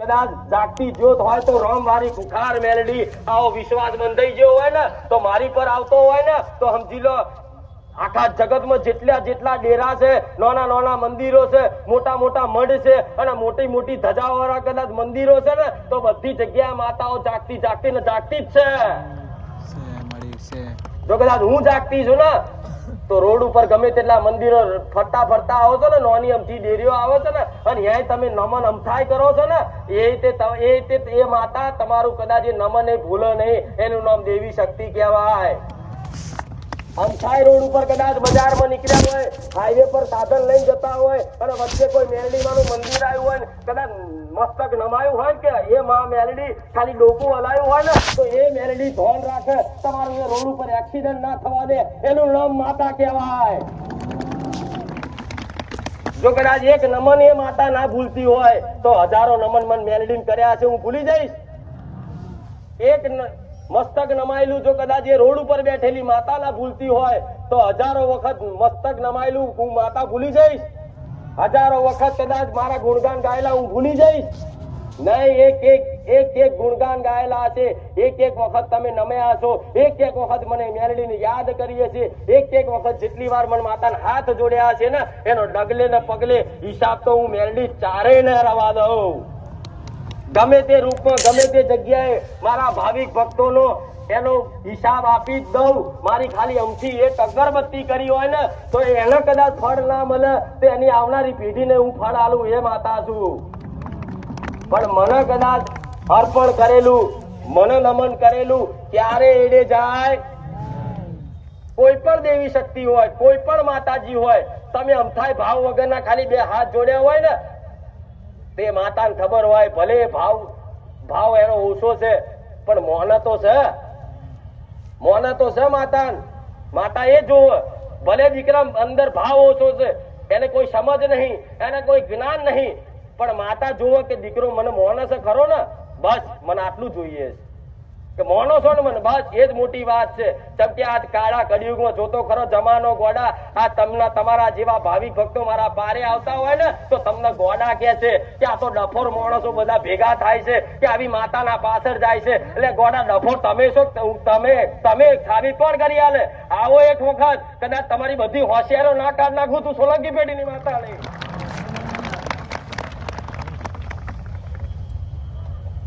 કદાચ જાગતી જ્યોત હોય તો રોમવારી ખુખાર મેલડી આવો વિશ્વાસ બંધાઈ ગયો હોય ને તો મારી પર આવતો હોય ને તો સમજી લો આખા જગતમાં જેટલા ડેરા છે, નાના નાના મંદિરો છે, મોટા મોટા મઢ છે અને મોટી મોટી ધજાવાળા કદાચ મંદિરો છે ને તો બધી જગ્યાએ માતાઓ જાગતી જ છે. જો કદાચ હું જાગતી છું ને તો રોડ ઉપર ગમે તેટલા મંદિરો ફરતા આવો છો ને, નાની અમથી ડેરીઓ આવે છે ને અને એ તમે નમન અમથાય કરો છો ને એ માતા તમારું કદાચ એ નમન એ ભૂલો નહીં. એનું નામ દેવી શક્તિ કહેવાય. અમથાય રોડ ઉપર કદાચ બજારમાં નીકળ્યા હોય, હાઈવે પર સાધન લઈને જતા હોય અને વચ્ચે કોઈ મેલડીમાંનું મંદિર આવ્યું હોય ને કદાચ મસ્તક નમાયું હોય કે એ માં મેલડી ખાલી ડોકું હલાયું હોય ને તો એ મેલડી ધોન રાખે તમારું એ રોડ ઉપર એક્સિડન્ટ ના થવા દે. એનું નામ માતા કહેવાય. જો કદાચ એક નમન એ માતા ના ભૂલતી હોય તો હજારો નમન મન મેલડી કર્યા છે હું ભૂલી જઈશ? એક મસ્તક નમાયેલું જો કદાચ એ રોડ ઉપર બેઠેલી માતા ના ભૂલતી હોય તો હજારો વખત મસ્તક નમાયેલું હું માતા ભૂલી જઈશ? હજારો વખત કદાચ મારા ગુણગાન ગાયેલા હું ભૂલી જઈશ? નહીં. એક ગુણગાન ગાયેલા છે, એક વખત તમે નમ્યા છો, એક વખત મને મેલડીને યાદ કરીએ છીએ, એક વખત જેટલી વાર મને માતાના હાથ જોડ્યા છે ને એનો ડગલે ને પગલે હિસાબ તો હું મેલડી ચારે ને રવા દઉં. ગમે તે રૂપમાં ગમે તે જગ્યાએ મારા ભાવિક ભક્તોનો એનો હિસાબ આપી જ દઉં. મારી ખાલી અમથી એક અગરબત્તી કરી હોય ને તો એને કદાચ ફળ ના મળે તો એની આવનારી પેઢીને હું ફળ આલું એ માતા છું. પણ મને કદાચ અર્પણ કરેલું, મને નમન કરેલું ક્યારે એડે જાય? કોઈ પણ દેવી શક્તિ હોય, કોઈ પણ માતાજી હોય, તમે અમથાય ભાવ વગરના ખાલી બે હાથ જોડ્યા હોય ને તે માતાને ખબર હોય ભલે ભાવ એનો ઓછો છે પણ મોને તો છે માતા એ જોવે. ભલે દીકરા અંદર ભાવ ઓછો છે, એને કોઈ સમજ નહીં, એને કોઈ જ્ઞાન નહીં, પણ માતા જોવે કે દીકરો મને મોને છે ખરો ને, બસ મને આટલું જોઈએ કે મોનો છો ને મને, બસ એ જ મોટી વાત છે. જેમ કે આ કાળા કળિયુગમાં જોતો ખરો જમાનો ગોડા, આ તમારા જેવા ભાવિક ભક્તો મારા પારે આવતા હોય ને તો તમને ગોડા કે છે કે આ તો ડફોર માણસો બધા ભેગા થાય છે કે આવી માતાના પાછળ જાય છે. એટલે ગોડા ડફોર તમે છો, તમે સાબિત પણ કરી આલે. આવો એક વખત કદાચ તમારી બધી હોશિયારો ના કાઢ નાખું તું સોલંકી પેઢીની માતા નહીં.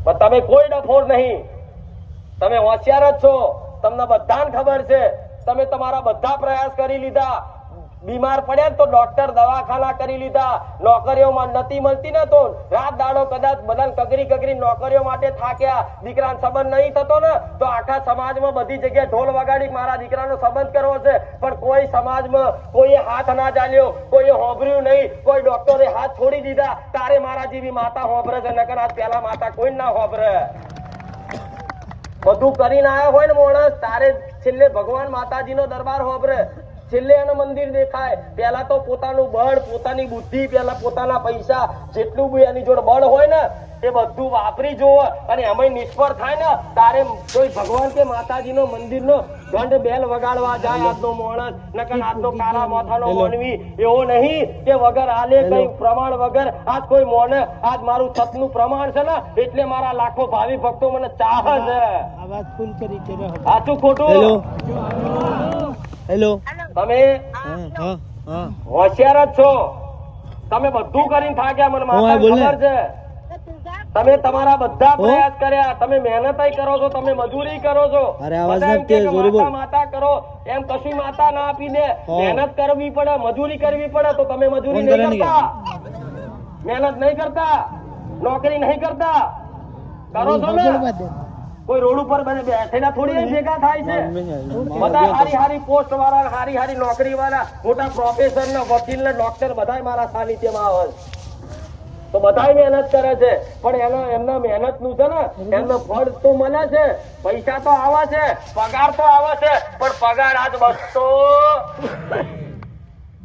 પણ તમે કોઈ ડફોર નહીં, તમે હોશિયાર જ છો. તમને બધાને ખબર છે. તમે તમારા બધા પ્રયાસ કરી લીધા, બીમાર પડ્યા તો ડોક્ટર દવાખાના કરી લીધા, નોકરીઓમાં નથી મળતી ને તો રાત દાડો કદાચ બધાને કગરી નોકરીઓ માટે થાક્યા. દીકરાનો સંબંધ નહીં થતો ને તો આખા સમાજમાં બધી જગ્યાએ ઢોલ વગાડી મારા દીકરાનો સંબંધ કરવો છે, પણ કોઈ સમાજમાં કોઈએ હાથ ના ચાલ્યો, કોઈએ હોભર્યું નહીં, કોઈ ડોક્ટરે હાથ છોડી દીધા. તારે મારા જેવી માતા હોભરે છે, નકર આજ પેલા માતા કોઈ ના હોભરે. બધું કરીને આવ્યા હોય ને માણસ તારે છેલ્લે ભગવાન માતાજીનો દરબાર હોભરે, છેલ્લે એનું મંદિર દેખાય. પેલા તો પોતાનું બળ, પોતાની બુદ્ધિ, પેલા પોતાના પૈસા જેટલું બી એની જોડે બળ હોય ને એ બધું વાપરી જોવે અને એમાં નિષ્ફળ થાય ને તારે કોઈ ભગવાન કે માતાજીનો મંદિરનો ઘંટ બેલ વગાડવા જાય આજનો માણસ. નકર આજનો કાળા માથાનો માનવી એવો નહીં કે વગર આલે કઈ પ્રમાણ વગર આજ કોઈ મોને આજ મારું સતનું પ્રમાણ છે ને એટલે મારા લાખો ભાવિ ભક્તો મને ચાહે છે. સાચું ખોટું? હેલો, તમે હોશિયાર જ છો. તમે બધું કરીને થાક્યા, મને માતા ખબર છે. તમે તમારા બધા પ્રયાસ કર્યા, તમે મહેનત કરો છો, તમે મજૂરી કરો છો. માતા કરો એમ કશું માતા ના આપી દે. મહેનત કરવી પડે, મજૂરી કરવી પડે તો તમે મજૂરી નહીં કરતા, મહેનત નહીં કરતા, નોકરી નહીં કરતા. કરો છો ને? કોઈ રોડ ઉપર બેઠેલા થોડી ભેગા થાય છે. બધા હારી પોસ્ટ વાળા, હારી નોકરી વાળા, મોટા પ્રોફેસર ને વકીલ ને ડોક્ટર બધા મારા સાનિધ્યમાં આવે તો બધા મહેનત કરે છે. પણ એમના મહેનત નું છે ને એમનો ફળ તો મળે છે, પૈસા તો આવે છે, પગાર તો આવે છે, પણ પગાર આજ બસતો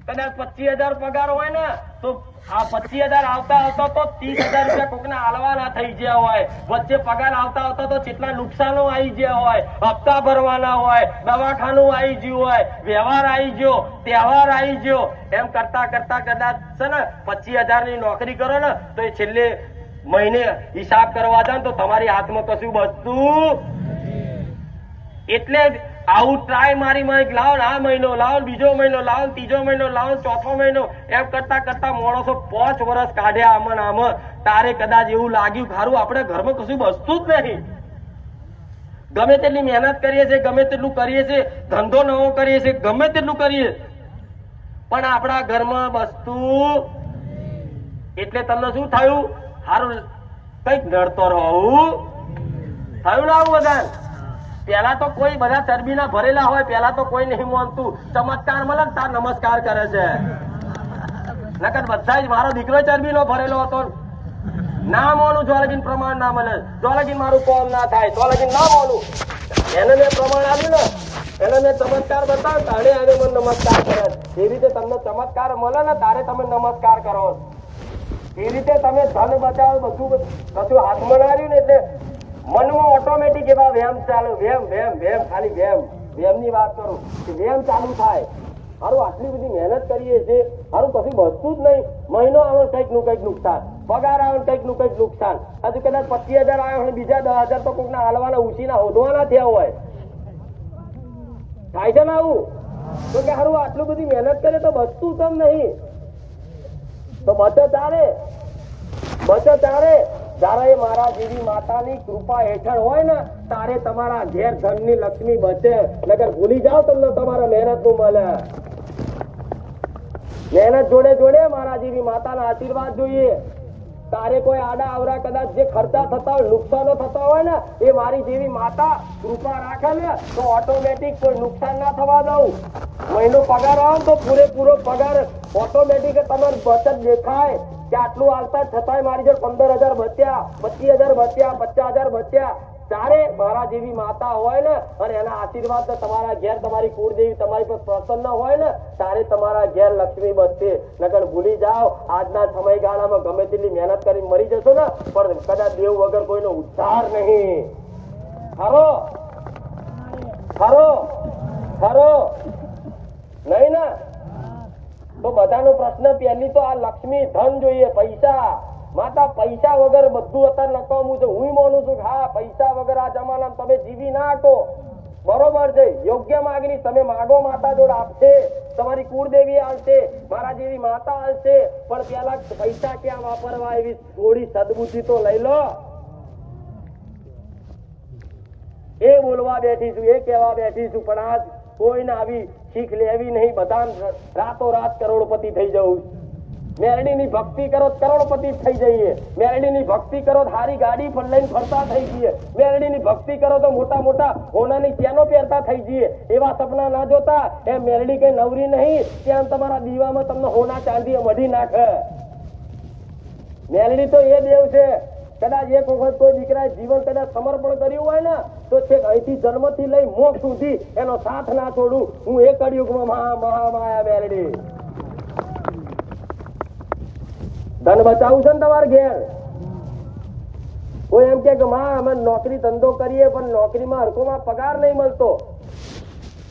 કદાચ 25,000 પગાર હોય ને તો આ 25,000 આવતા તો 30,000 રૂપિયા કોકને હાલવાના થઈ ગયા હોય. વચ્ચે પગાર આવતા તો કેટલા નુકસાનો આવી ગયા હોય, હપ્તા ભરવાના હોય, દવાખાનું આવી ગયું હોય, વ્યવહાર આવી ગયો, તહેવાર આવી ગયો. એમ કરતા કદાચ છે ને 25,000 ની નોકરી કરો ને તો એ છેલ્લે મહિને હિસાબ કરવા જાય તો તમારી હાથમાં કશું બચતું એટલે આવું ટ્રાય મારી લાવો આ મહિનો લાવો બીજો મહિનો લાવો ત્રીજો મહિનો લાવો ચોથો મહિનો એમ કરતા કરતા માણસો 5 વર્ષ કાઢ્યા આમ તારે કદાચ એવું લાગ્યું ખારું આપણે ઘરમાં કશું બચતું જ નહીં. ગમે તેટલી મહેનત કરીએ છીએ, ગમે તેટલું કરીએ છીએ, ધંધો નવો કરીએ છીએ, ગમે તેટલું કરીએ પણ આપણા ઘરમાં બચતું એટલે તમને શું થયું? સારું કઈક નડતો રહું થયું ને આવું બધા. પેલા તો કોઈ બધા ચરબીના ભરેલા હોય, પેલા તો કોઈ નહીં માનતું, ચમત્કાર મળે તાર નમસ્કાર કરે છે. નકર બધા જ મારો દીકરો ચરબીનો ભરેલો હતો ના માનું, જો લગીન પ્રમાણ ના મળે, જો લગીન મારું કોમ ના થાય, તો લગીન ના માનું. એને મેં પ્રમાણ આપ્યું ને, એને મેં ચમત્કાર બતાવ્યો, તારે એને મને નમસ્કાર કરે. એ રીતે તમને ચમત્કાર મળે ને તારે તમે નમસ્કાર કરો. એ રીતે તમે ધન બચાવો, બધું હાથમાં આવ્યું ને એટલે મનમાં ઓટોમેટિક એવા વેમ ચાલુ, વેમ ખાલી વેમ ની વાત કરું કે વેમ ચાલુ થાય. હારું આટલી બધી મહેનત કરીએ છીએ, હારું કશું બચતું જ નહીં. મહિનો આવે કંઈક નું કંઈક નુકસાન, પગાર આવે કંઈક નું કંઈક નુકસાન. હજુ કદાચ 25,000 આવ્યો બીજા 10,000 તો કોઈકના હાલવાના ઉછીના હોદવાના થયા હોય. થાય છે ને આવું? તો કે હારું આટલું બધી મહેનત કરે તો બચતું કેમ નહીં? તો બચત તારે જયારે મારા જેવી માતાની કૃપા હેઠળ હોય ને તારે તમારા ઘેર ધનની લક્ષ્મી બચે. નકર ભૂલી જાઓ તમને તમારા મહેનત નું મળે. મહેનત જોડે જોડે મારા જેવી માતાના આશીર્વાદ જોઈએ. તારે કોઈ આડા આવરા કદાચ જે ખર્ચા થતા હોય, નુકસાનો થતા હોય ને એ મારી જેવી માતા કૃપા રાખે ને તો ઓટોમેટિક કોઈ નુકસાન ના થવા દઉં. મહિનો પગાર આવે તો પૂરેપૂરો પગાર ઓટોમેટિક તમારી બચત દેખાય કે આટલું આવતા છતાંય મારી જોડે 15,000 બચ્યા, 25,000 બચ્યા, 50,000 બચ્યા. તારે મારા જેવી માતા હોય ને અને એના આશીર્વાદ તમારા ઘેર, તમારી કુળદેવી તમારી પર પ્રસન્ન હોય ને તારે તમારા ઘેર લક્ષ્મી બચશે. નકર ભૂલી જાઓ આજના સમયગાળામાં ગમે તેટલી મહેનત કરી મરી જશો ને પણ કદાચ દેવ વગર કોઈનો ઉદ્ધાર નહીં. ખરો નહીં ને? તો બધાનો પ્રશ્ન પહેલી તો આ લક્ષ્મી ધન જોઈએ, પૈસા. માતા પૈસા વગર બધું અત્યારે નકામું છે. હું માનું છું કે હા પૈસા વગર આ જમાનામાં તમે જીવી ના શકો. બરોબર છે, યોગ્ય માગણી તમે માગો માતા જોડે આપશે, તમારી કુળદેવી આવશે, મારા જેવી માતા આવશે. પણ પેલા પૈસા ક્યાં વાપરવા એવી થોડી સદબુદ્ધિ તો લઈ લો. એ બોલવા બેઠી છું, એ કહેવા બેઠી છું, પણ આજ કોઈને આવી શીખ લેવી નહીં. બધા રાતો રાત કરોડપતિ થઈ જવું. મેરડીની ભક્તિ કરો કરોડપતિ થઈ જઈએ. મેરડીની ભક્તિ કરો હારી ગાડી લઈને ફરતા થઈ જઈએ. મેરડીની ભક્તિ કરો તો મોટા મોટા હોનાની ચેનો પહેરતા થઈ જઈએ. એવા સપના ના જોતા. એ મેરડી કઈ નવરી નહીં ત્યાં તમારા દીવામાં તમને હોના ચાંદી મઢી નાખે. મેરડી તો એ દેવ છે. કદાચ એક વખત કોઈ દીકરાએ જીવન કદાચ સમર્પણ કર્યું હોય ને તો છેક અહીંથી જન્મથી લઈ મોક્ષ સુધી એનો સાથ ના છોડું. હું એ કળિયુગમાં મહામાયા મેરડી. ધન બચાવું છે ને તમારે ઘેર. કોઈ એમ કે માં અમે નોકરી ધંધો કરીએ પણ નોકરીમાં હરખોમાં પગાર નહીં મળતો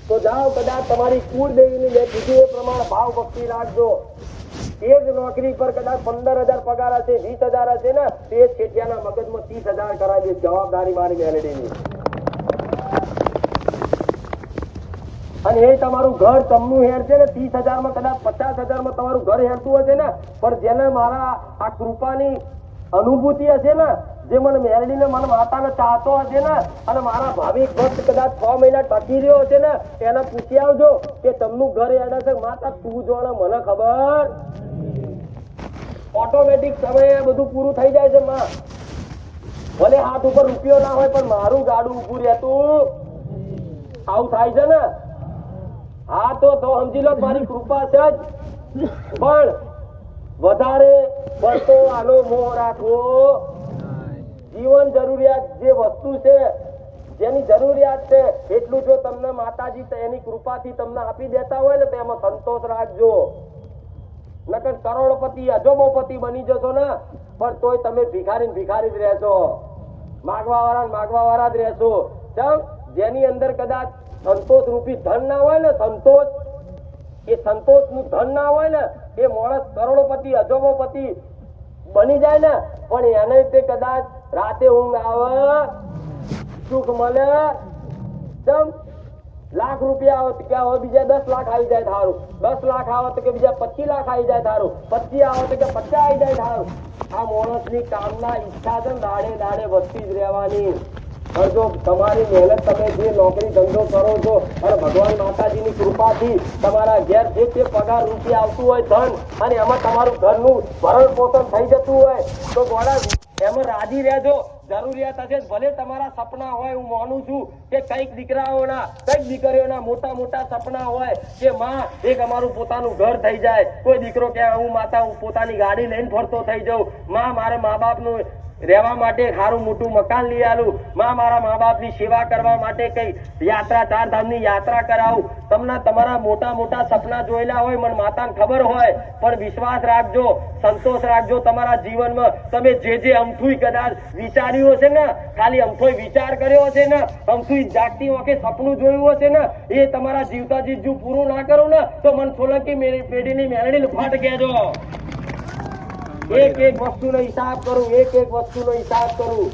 તો જાઓ કદાચ તમારી કુળદેવીની મેં કીધું એ પ્રમાણે ભાવ ભક્તિ રાખજો. એ જ નોકરી પર કદાચ 15,000 પગાર હશે, 20,000 હશે ને તે જ ખેટિયાના મગજમાં 30,000 કરાવી દે. જવાબદારી મારી મેલેડીની. અને એ તમારું ઘર તમનું હેર છે ને 30,000 કદાચ 50,000 તમારું ઘર હેરતું હશે ને પણ જેને મારા આ કૃપાની અનુભૂતિ હશે ને, જે મને મેરડીને મને માતાને ચાહતો હશે ને અને મારા ભાવિક ભક્ત કદાચ 6 મહિના ટકી રહ્યો હશે ને એને પૂછી આવજો કે તમનું ઘર હેડે છે માતા તું જોડે મને ખબર. ઓટોમેટિક સમયે બધું પૂરું થઈ જાય છે માં. ભલે હાથ ઉપર રૂપિયો ના હોય પણ મારું ગાડું ઉભું રહેતું. આવું થાય છે ને? હા તો સમજી લો મારી કૃપા છે જ. પણ વધારે પડતો આનો મોહ રાખવો. જીવન જરૂરિયાત જે વસ્તુ છે જેની જરૂરિયાત છે એટલું જો તમને માતાજી એની કૃપાથી તમને આપી દેતા હોય ને તો એમાં સંતોષ રાખજો. નકર કરોડપતિ અજોબોપતિ બની જશો ને પણ તોય તમે ભિખારી જ રહેશો. માગવા વાળા જ રહેશો. જેની અંદર કદાચ સંતોષ રૂપી ધન ના હોય ને, સંતોષ નું ધન ના હોય ને એ માણસ કરોડપતિ અજોબોપતિ બની જાય ને, પણ એને તે કદાચ રાતે ઊંઘ આવે, સુખ મળે, ચમ લાખ રૂપિયા આવે તો કે હવે બીજા 10 લાખ આવી જાય થારું, 10 લાખ આવે તો કે બીજા 25 લાખ આવી જાય થારું, 25 આવે તો કે 50 આવી જાય થારું. આ માણસની કામના ઈચ્છા છે ને દાડે દાડે વધતી જ રહેવાની. પણ જો તમારી મહેનત, તમે જે નોકરી ધંધો કરો છો અને ભગવાન માતાજીની કૃપાથી તમારા ઘેર જે તે પગાર રૂપિયા આવતું હોય ધન, અને એમાં તમારું ઘરનું ભરણ પોષણ થઈ જતું હોય તો ગોળા એમાં રાજી રહેજો. જરૂરિયાત હશે ભલે તમારા સપના હોય, હું માનું છું કે કઈક દીકરાઓના કઈક દીકરીઓના મોટા મોટા સપના હોય કે માં એક અમારું પોતાનું ઘર થઈ જાય. કોઈ દીકરો કે હું માતા હું પોતાની ગાડી લઈને ફરતો થઈ જાઉં, માં મારે મા બાપનું રહેવા માટે સારું મોટું મકાન લઈ આલું, માં મારા મા બાપની સેવા કરવા માટે કઈ યાત્રા 4 ધામની યાત્રા કરાવું. તમને તમારા મોટા મોટા સપના જોયેલા હોય, મને માતાને ખબર હોય, પણ વિશ્વાસ રાખજો, સંતોષ રાખજો તમારા જીવનમાં. તમે જે અમથું કદાચ વિચાર્યું હશે ને, ખાલી અમથોય વિચાર કર્યો હશે ને, અમથું જાગતી વખતે સપનું જોયું હશે ને, એ તમારા જીવતા જીવજું પૂરું ના કરો ને તો મન સોલંકી પેઢીની મેળણી ફાટ કહેજો. એક એક વસ્તુનો હિસાબ કરું, એક એક વસ્તુનો હિસાબ કરું.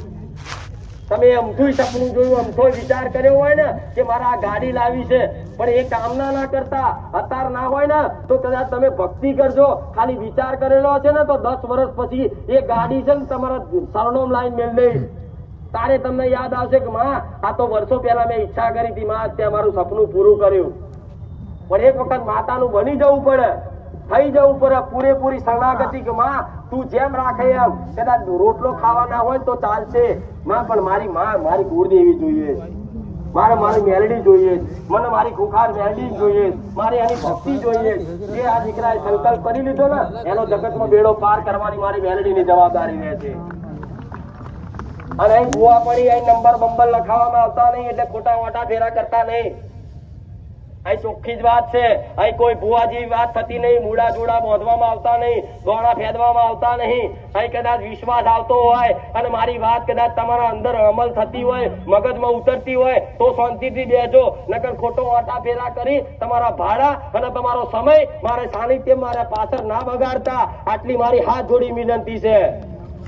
તમે અમથું સપનું જોયું, અમથો વિચાર કર્યો હોય ને કે મારે આ ગાડી લાવી છે, પણ એ કામના ના કરતા અત્યાર ના હોય ને તો કદાચ તમે ભક્તિ કરજો. ખાલી વિચાર કરેલો છે ને તો 10 વર્ષ પછી એ ગાડી છે ને તમારા સરનામ લાઈન મેળ દઈશ, તારે તમને યાદ આવશે કે માં આ તો વર્ષો પહેલા મેં ઈચ્છા કરી હતી, માં અત્યારે મારું સપનું પૂરું કર્યું. પણ એક વખત માતાનું બની જવું પડે, થઈ જવું પડે પૂરેપૂરી શરણાગતિ કે માં તું જેમ રાખે એમ. કદાચ રોટલો ખાવાના હોય તો ચાલશે માં, પણ મારી માં મારી કુળદેવી જોઈએ, મારી મેલડી જોઈએ, મને મારી ખુખાર મેલડી જોઈએ, મારે એની ભક્તિ જોઈએ. જે આ દીકરાએ સંકલ્પ કરી લીધો ને એનો જગતમાં બેડો પાર કરવાની મારી મેલડીની જવાબદારી રહે છે. અને અહીં ભૂવા પડી અહીં નંબર બંબર લખાવવામાં આવતા નહીં, એટલે ખોટા વાટા ફેરા કરતા નહીં. અહીં ચોખ્ખી જ વાત છે, અહીં કોઈ ભૂવા જેવી વાત થતી નહીં, મૂડા જોડા બાંધવામાં આવતા નહીં, ગોળા ફેદવામાં આવતા નહીં. અહીં કદાચ વિશ્વાસ આવતો હોય અને મારી વાત કદાચ તમારા અંદર અમલ થતી હોય, મગજમાં ઉતરતી હોય તો શાંતિથી બેજો, નકર ખોટો વાટા ફેરા કરી તમારા ભાડા અને તમારો સમય મારે સાનિધ્ય મારા પાછળ ના બગાડતા. આટલી મારી હાથ જોડી વિનંતી છે.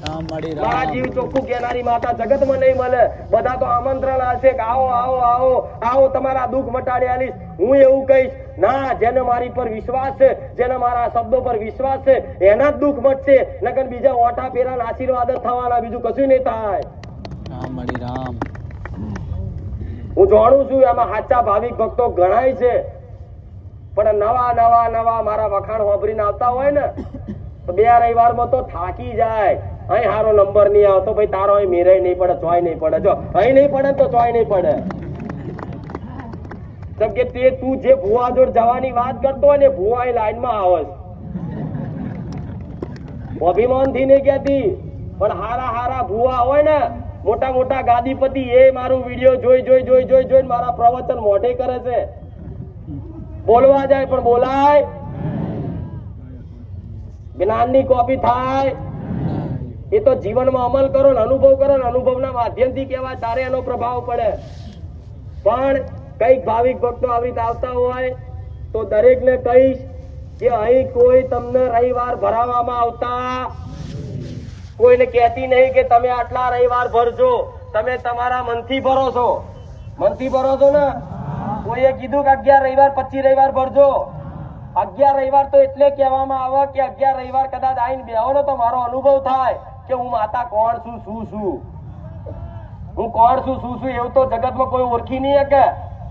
મારા જીવ ચોખ્ખું કહેનારી માતા જગતમાં નહીં મળે. બધા તો આમંત્રણ આવશે કે આવો આવો આવો આવો તમારા દુઃખ મટાડી આલીશ. હું એવું કહીશ ના, જેને મારી પર વિશ્વાસ છે, જેને મારા શબ્દો પર વિશ્વાસ છે એના જ દુઃખ મટશે, નકર બીજા ઓઠા ફેરા આશીર્વાદ થવાના, બીજું કશું નહીં થાય. હું જાણું છું એમાં સાચા ભાવિક ભક્તો ગણાય છે, પણ નવા નવા નવા મારા વખાણ વાપરીને આવતા હોય ને તો 2 રવિવારમાં તો થાકી જાય. અહીં હારો નંબર નહીં આવતો ભાઈ, તારો અહીં મેરાય નહીં પડે, ચોય નહીં પડે. જો અહીં નહીં પડે તો ચોય નહીં પડે. કેમ કે તે તું જે ભુવા જોડ જવાની વાત કરતો હોય ને, ભુવા એ લાઈનમાં આવે, અભિમાન થી નહીં કહેતી, પણ હારા હારા ભુવા હોય ને મોટા મોટા ગાદીપતિ, એ મારું વિડીયો જોઈ જોઈ જોઈ જોઈ જોઈ મારા પ્રવચન મોઢે કરે છે. બોલવા જાય પણ બોલાય, જ્ઞાનની કોપી થાય. એ તો જીવનમાં અમલ કરો ને અનુભવ કરો ને અનુભવના માધ્યમથી કહેવાય, તારે એનો પ્રભાવ પડે. પણ કઈક ભાવિક ભક્તો આવી રીતે આવતા હોય તો દરેકને કહીશ કે અહીં કોઈ તમને રવિવાર ભરાવવામાં આવતા કોઈને કહેતી નહીં કે તમે આટલા રવિવાર ભરજો. તમે તમારા મનથી ભરો છો, મનથી ભરો છો ને. કોઈએ કીધું કે 11 રવિવાર 25 રવિવાર ભરજો. 11 રવિવાર તો એટલે કહેવામાં આવે કે 11 રવિવાર કદાચ આવીને બેહો ને તો મારો અનુભવ થાય કે હું માતા કોણ છું, શું છું, હું કોણ છું, શું છું, એવું તો જગતમાં કોઈ ઓળખી નહીં શકે.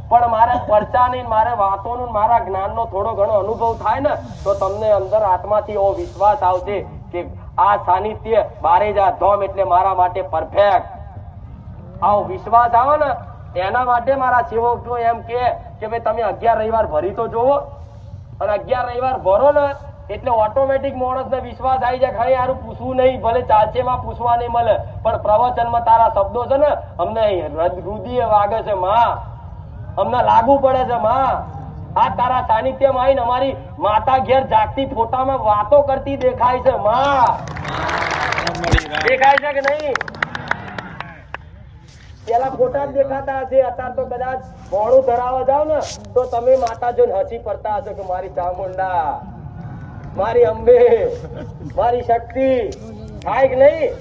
પણ મારે પરચાની, મારે વાતોનું, મારા જ્ઞાનનો થોડો ઘણો અનુભવ થાય ને તો તમને અંદર આત્માથી એવો વિશ્વાસ આવશે કે આ સાનિધ્ય બારેજા ધામ એટલે મારા માટે પરફેક્ટ. આવો વિશ્વાસ આવે ને એના માટે મારા સેવકો એમ કે ભાઈ તમે 11 રવિવાર ભરી તો જોવો. અને 11 રવિવાર ભરો ને એટલે ઓટોમેટિક માણસને વિશ્વાસ આવી જાય. ખરી યારું પૂછવું નહીં, ભલે ચાચેમાં પૂછવા નહીં મળે, પણ પ્રવચનમાં તારા શબ્દો છે ને અમને હૃદય વાગે છે માં, અમને લાગુ પડે છે માં. આ તારા સાનિધ્યમાં આવીને અમારી માતા ઘેર જાગતી ફોટામાં વાતો કરતી દેખાય છે માં. દેખાય છે કે નહીં? પેલા ફોટા જ દેખાતા હશે, અત્યારે તો કદાચ મોડું ધરાવવા જાવ ને તો તમે માતા જોઈને હસી પડતા હશો કે મારી ચામુંડા, મારી અંબે, મારી શક્તિ. થાય કે નહીં?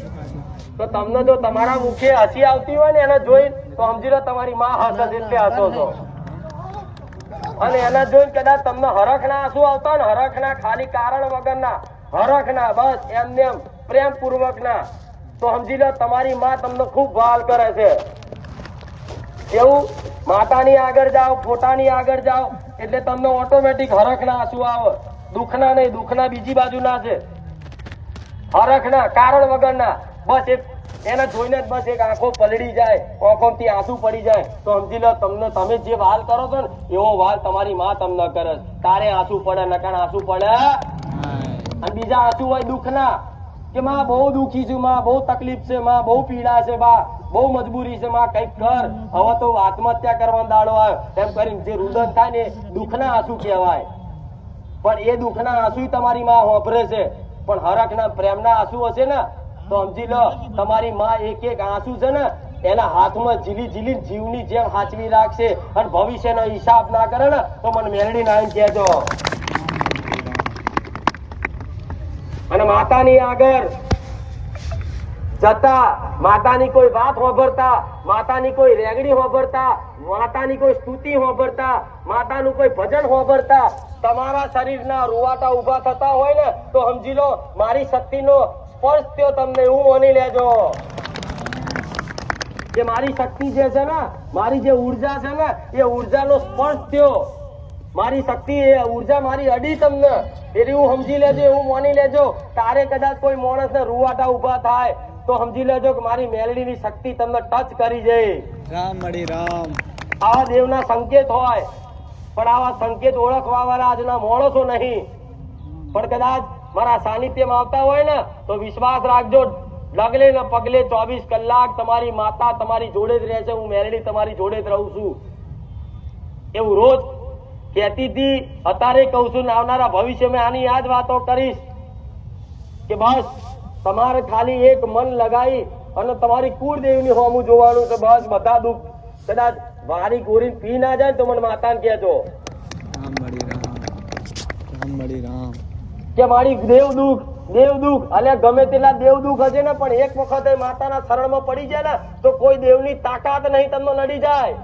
તો તમને જો તમારા મુખે હસી આવતી હોય ને એને જોઈ તો સમજી લો તમારી માં હશે એટલે હસો છો. અને એને જોઈને કદાચ તમને હરખના આંસુ આવતા ને, હરખના ખાલી કારણ વગરના, હરખના બસ એમને એમ પ્રેમ પૂર્વક ના, તો સમજી લો તમારી માં તમને ખૂબ વહાલ કરે છે. એવું માતાની આગળ જાઓ, ફોટાની આગળ જાઓ એટલે તમને ઓટોમેટિક હરખના આંસુ આવે. દુઃખના નહીં, દુઃખના બીજી બાજુ ના છે, હરખના કારણ વગરના. બસ એક એને જોઈને જ બસ એક આંખો પલળી જાય, આંખોથી આંસુ પડી જાય તો સમજી લો તમને તમે જે વાલ કરો છો ને એવો વાલ તમારી માં તમને કરે. તારે આંસુ પડે, નકાણ આંસુ પડે. અને બીજા આંસુ હોય દુઃખના કે માં બહુ દુઃખી છું, માં બહુ તકલીફ છે, માં બહુ પીડા છે, બા બહુ મજબૂરી છે, માં કઈક કર, હવે તો આત્મહત્યા કરવાનો દાડો આવ્યો એમ કરીને જે રુદન થાય ને દુઃખના આંસુ કહેવાય. પણ એ દુઃખના આંસુ તમારી માં હોભરે છે. પણ હરખના પ્રેમના આંસુ હશે ને તો સમજી લો તમારી માં એક એક આંસુ છે ને એના હાથમાં ઝીલી ઝીલી જીવની જેમ હાચવી રાખશે. અને ભવિષ્યનો હિસાબ ના કરે ને તો મને મેલડી ના કહેજો. અને માતાની આગળ જતા માતાની કોઈ વાત હોભરતા, માતાની કોઈ રેગડી હોભરતા, માતાની કોઈ સ્તુતિ હોભરતા, માતાનું કોઈ ભજન હોભરતા તમારા શરીરના રૂવાટા ઉભા થતા હોય ને તો સમજી લો મારી શક્તિનો સ્પર્શ થયો તમને, એવું માની લેજો. કે મારી શક્તિ જે છે ને, મારી જે ઉર્જા છે ને એ ઉર્જાનો સ્પર્શ થયો. મારી શક્તિ એ ઉર્જા મારી અડી તમને, એટલે એવું સમજી લેજો, એવું માની લેજો. તારે કદાચ કોઈ માણસને રૂવાટા ઉભા થાય તો સમજી લેજો કે મારી મેલડીની શક્તિ તમને ટચ કરી જાય. રામ મળી રામ. આવા દેવના સંકેત હોય, પણ આવા સંકેત ઓળખવા વાળા આજના માણસો નહીં. પણ કદાચ મારા સાનિધ્યમાં આવતા હોય ને તો વિશ્વાસ રાખજો, ડગલે ને પગલે 24 કલાક તમારી માતા તમારી જોડે જ રહે છે. હું મેલડી તમારી જોડે જ રહું છું એવું રોજ કહેતી હતી, અત્યારે કહું છું ને આવનારા ભવિષ્યમાં આની આ જ વાતો કરીશ કે બસ તમારે ખાલી એક મન લગાવી અને તમારી કુળદેવીની હોમું જોવાનું છે. બસ બધા દુઃખ કદાચ વારી ગોરી પી ના જાય તો મને માતાને કહેજો રામ મળી રામ, રામ મળી રામ. કે મારી દેવ દુઃખ અલે ગમે તેટલા દેવ દુઃખ હશે ને પણ એક વખત માતાના શરણમાં પડી જાય ને તો કોઈ દેવની તાકાત નહીં તમને નડી જાય,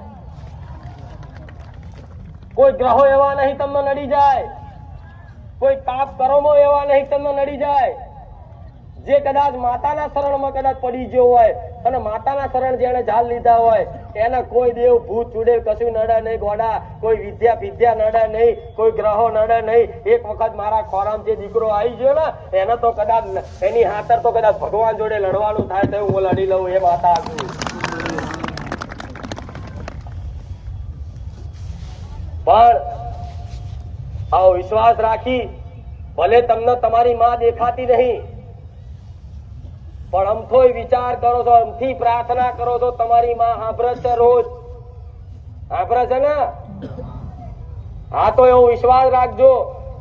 કોઈ ગ્રહો એવા નહીં તમને નડી જાય, કોઈ પાપ કર્મો એવા નહીં તમને નડી જાય. જે કદાચ માતાના શરણમાં કદાચ પડી ગયો હોય અને માતાના શરણ જેને ઝાલ લીધા હોય એને કોઈ દેવ ભૂત ચુડેલ કશું નડે નહીં, ગોડા કોઈ વિદ્યા નડે નહીં, કોઈ ગ્રહો નડે નહીં. એક વખત મારા ખોરામ જે દીકરો આવી ગયો ને એને તો કદાચ એની હાથર તો કદાચ ભગવાન જોડે લડવાનું થાય તો હું લડી લઉં એ માતા છું. પણ આવો વિશ્વાસ રાખી ભલે તમને તમારી માં દેખાતી નહીં પણ અમથોય વિચાર કરો છો, અમથી પ્રાર્થના કરો છો, તમારી માં સાંભળે છે, રોજ સાંભળે છે ને. હા તો એવો વિશ્વાસ રાખજો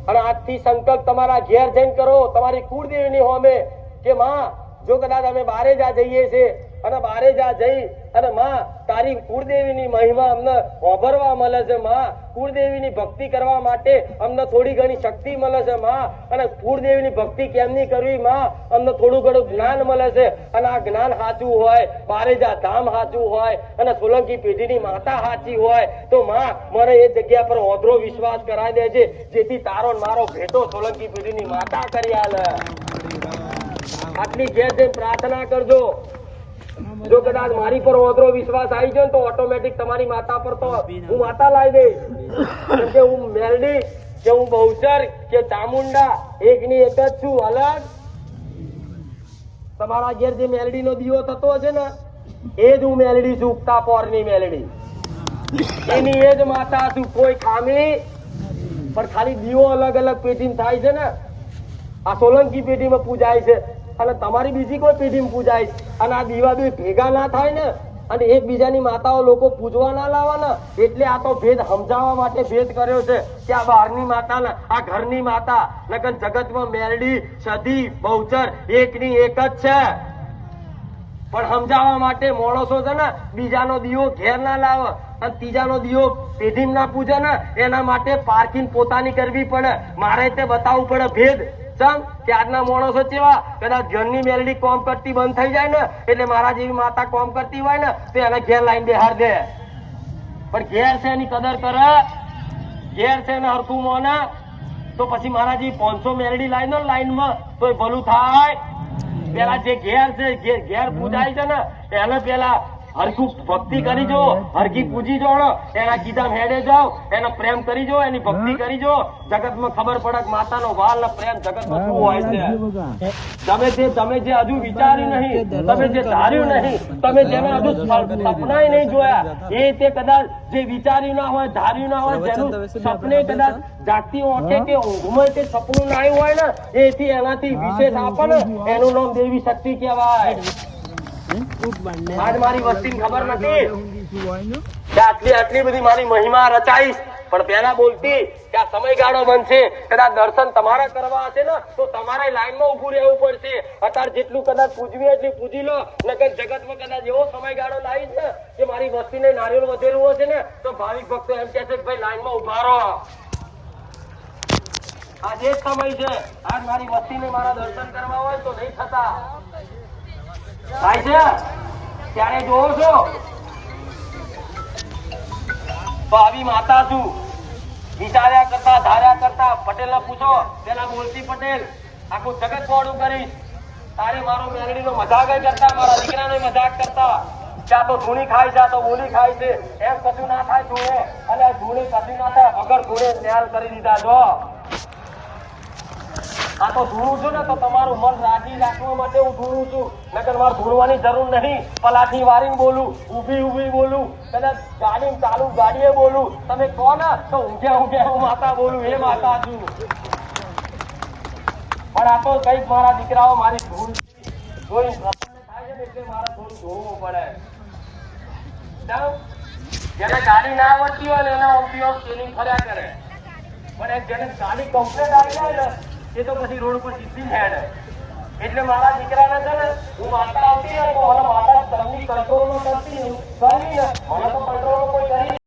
અને આજથી સંકલ્પ તમારા ઘેર જઈને કરો તમારી કુળદેવીની હોમે કે માં જો કદાચ અમે બારે જા જઈએ છીએ અને બારે જા જઈ અને માં તારી કુળદેવીની મહિમા અમને વાપરવા મળે છે, માં કુળદેવીની ભક્તિ કરવા માટે અમને થોડી ઘણી શક્તિ મળે છે, માં અને કુળદેવીની ભક્તિ કેમની કરવી માં અમને થોડું ઘણું જ્ઞાન મળે છે. અને આ જ્ઞાન સાચું હોય, બારેજા ધામ સાચું હોય અને સોલંકી પેઢીની માતા સાચી હોય તો માં મને એ જગ્યા પર ઓધરો વિશ્વાસ કરાવી દે છે જેથી તારો મારો ભેટો સોલંકી પેઢીની માતા કરી આલે. આટલી ઘેર જઈને પ્રાર્થના કરજો. જો કદાચ મારી પર ઓધરો વિશ્વાસ આવી જાય તો ઓટોમેટિક તમારી માતા પર તો હું માતા લાવી દઈશ. કે હું મેલડી કે હું બહુચર કે ચામુંડા એકની એક જ છું, અલગ. તમારા ઘેર જે મેલડી નો દીવો થતો હશે ને એ જ હું મેલડી છું, ઉગતા પોરની મેલડી, એની એ જ માતા છું. કોઈ ખામી પણ ખાલી દીવો અલગ અલગ પેઢીમાં થાય છે ને. આ સોલંકી પેઢીમાં પૂજાય છે અને તમારી બીજી કોઈ પેઢીમાં પૂજાય છે અને આ દીવા બે ભેગા ના થાય ને અને એકબીજાની માતાઓ લોકો પૂજવા ના લાવવાના એટલે આ તો ભેદ સમજાવવા માટે ભેદ કર્યો છે કે આ બહારની માતા ને આ ઘરની માતા નકર જગતમાં મેલડી સધી બહુચર એકની એક જ છે. પણ સમજાવવા માટે માણસો છે ને બીજાનો દીવો ઘેર ના લાવે અને ત્રીજાનો દીવો પેઢી ના પૂજે ને એના માટે પાર્કિંગ પોતાની કરવી પડે. મારે તે બતાવવું પડે ભેદ ચમ કે આજના માણસો કેવા કદાચ ઘરની મેલડી કોમ કરતી બંધ થઈ જાય ને એટલે મારા જેવી માતા કોમ કરતી હોય ને તો એને ઘેર લાઈન બેહાર દે. પણ ઘેર છે એની કદર કરે, ઘેર છે એને હરખું મોને તો પછી મારા જેવી 500 મેલડી લાઈનો લાઈનમાં તોય ભલું થાય. પેલા જે ઘેર છે ઘેર પૂજાય છે ને એને પેલા હરખું ભક્તિ કરી જો, હરખી પૂજી જો, એના કીધા હેડે જાઓ, એનો પ્રેમ કરી જો, એની ભક્તિ કરી જો. જગતમાં ખબર પડે કે માતાનો વાલ ને પ્રેમ જગતમાં શું હોય છે. તમે જે હજુ વિચાર્યું નહીં, તમે જે ધાર્યું નહીં, તમે જેને હજુ સપનાય નહીં જોયા એ તે કદાચ જે વિચાર્યું ના હોય, ધાર્યું ના હોય, જેનું સપને કદાચ જાગતી ઓઠે કે ઊંઘમાં તે સપનું ના આવ્યું હોય ને એથી એનાથી વિશેષ આપે ને એનું નામ દેવી શક્તિ કહેવાય. આજ મારી વસ્તીને ખબર નથી કે આટલી બધી મારી મહિમા રચાઈશ, પણ પેલા બોલતી કે આ સમયગાળો બનશે, કદાચ દર્શન તમારા કરવા હશે ને તો તમારે લાઈનમાં ઉભું રહેવું પડશે. અત્યારે જેટલું કદાચ પૂજવી એટલી પૂજી લો, નકર જગતમાં કદાચ એવો સમયગાળો લાવીશ ને કે મારી વસ્તીને નારિયેળ વધેલું હશે ને તો ભાવિક ભક્તો એમ કહે છે કે ભાઈ લાઈનમાં ઉભા રહો. આજ એ જ સમય છે. આજ મારી વસ્તીને મારા દર્શન કરવા હોય તો નહીં થતા થાય છે ત્યારે જોવો છો તો આવી માતા છું. વિચાર્યા કરતા ધાર્યા કરતા પટેલ ને પૂછો, પેલા બોલતી પટેલ આખું જગત મોડું કરીશ. તારે મારો મેલડી નો મજાક કરતા, મારા દીકરાનો મજાક કરતા, ક્યાં તો ધૂણી ખાય છે, તો બોલી ખાય છે, એમ કશું ના થાય ધૂણે, અને ધૂણી કશું ના થાય વગર ધૂણે ન્યાલ કરી દીધા. જો આ તો ધૂણું છું ને તો તમારું મન રાજી રાખવા માટે હું ધૂણું છું, નકર મારે ધૂણવાની જરૂર નહીં. પલાઠી વારીને બોલું, ઊભી બોલું, કદાચ ગાડી ચાલુ ગાડીએ બોલું, તમે કહો ને તો ઊંઘે હું માતા બોલું, એ માતા છું. પણ આ તો કઈક મારા દીકરાઓ મારી ધૂળ જોઈ થાય છે ને એટલે મારે થોડું ધોવું પડે. જેને ગાડી ના આવડતી હોય ને એના ઓપીઓ સ્ટેલિંગ ફર્યા કરે, પણ જેને ગાડી કમ્પ્લીટ આવી જાય ને એ તો પછી રોડ પર સીધી હેડ. એટલે મારા દીકરાને છે ને હું માતા આવતી ને તો મને માતા કંટ્રોલ કરતી કરીને મને તો કંટ્રોલ કોઈ કરી